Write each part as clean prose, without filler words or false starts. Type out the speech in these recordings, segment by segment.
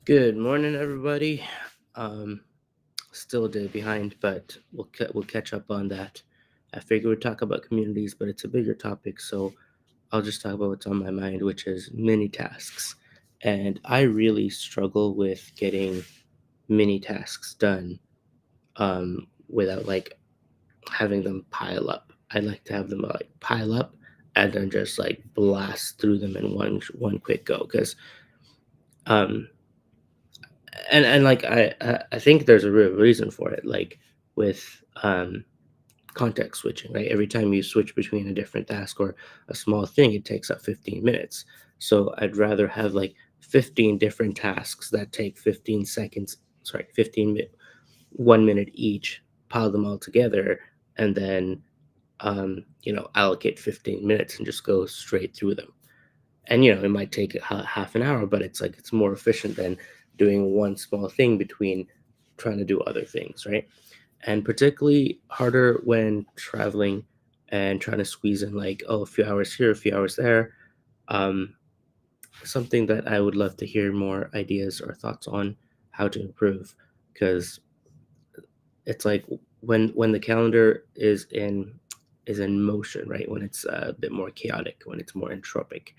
Good morning, everybody. Um, Still a day behind, but we'll catch up on that. I figured we'd talk about communities, but it's a bigger topic, so I'll just talk about what's on my mind, which is mini tasks. And I really struggle with getting mini tasks done without like having them pile up. I like to have them like pile up and then just like blast through them in one quick go because um and like I think there's a real reason for it, like with context switching, right? Every time you switch between a different task or a small thing, it takes up 15 minutes. So I'd rather have like 15 different tasks that take 15 seconds, sorry, 1 minute each, pile them all together, and then allocate 15 minutes and just go straight through them. And it might take half an hour, but it's more efficient than doing one small thing between trying to do other things, right? And particularly harder when traveling and trying to squeeze in like, oh, a few hours here, a few hours there. um, Something that I would love to hear more ideas or thoughts on how to improve, because it's like when the calendar is in motion, right? When it's a bit more chaotic, when it's more entropic,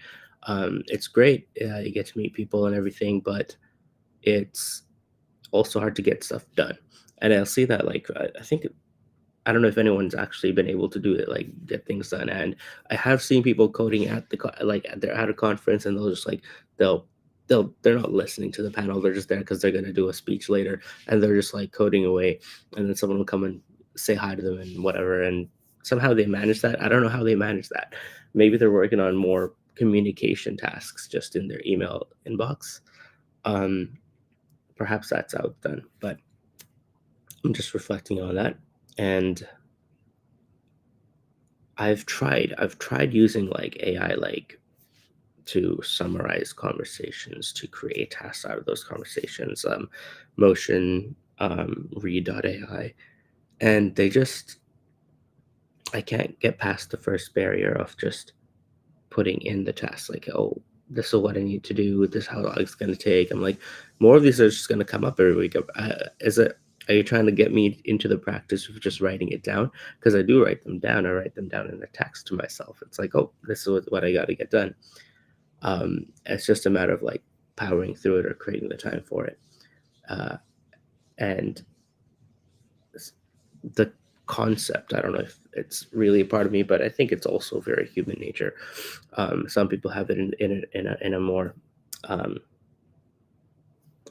it's great. You get to meet people and everything, but it's also hard to get stuff done. And I'll see that, like, I think, I don't know if anyone's actually been able to do it, like get things done. And I have seen people coding at they're at a conference, and they'll just like they'll they're not listening to the panel. They're just there because they're gonna do a speech later, and they're just like coding away. And then someone will come and say hi to them and whatever. And somehow they manage that. I don't know how they manage that. Maybe they're working on more communication tasks just in their email inbox. Um, Perhaps that's how it's done, but I'm just reflecting on that. And I've tried using like AI, like, to summarize conversations, to create tasks out of those conversations, motion, read.ai, and I can't get past the first barrier of just putting in the task, like, oh, this is what I need to do, this is how long it's going to take. I'm like, more of these are just going to come up every week. Is it Are you trying to get me into the practice of just writing it down? Because I do write them down. I write them down in a text to myself. It's like, oh, this is what I got to get done. It's just a matter of like powering through it or creating the time for it. uh, and s- the concept, I don't know if it's really a part of me, but I think it's also very human nature. Some people have it in a more um,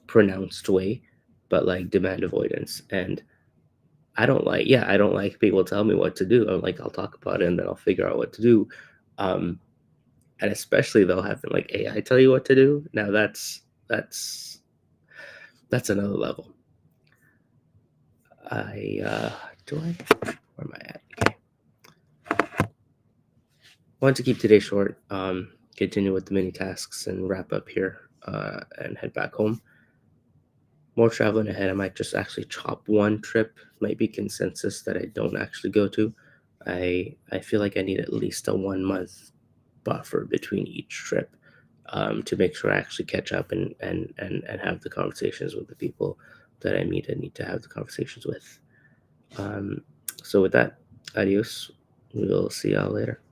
pronounced way, but like demand avoidance. And I don't like people tell me what to do. I'm like, I'll talk about it and then I'll figure out what to do. Um, and especially they'll have like AI tell you what to do. Now that's another level. I do I Where am I at? Okay. Want to keep today short. Continue with the mini tasks and wrap up here and head back home. More traveling ahead. I might just actually chop one trip. Might be consensus that I don't actually go to. I feel like I need at least a 1 month buffer between each trip, to make sure I actually catch up and have the conversations with the people that I meet and need to have the conversations with. Um, so with that, adios. We'll see y'all later.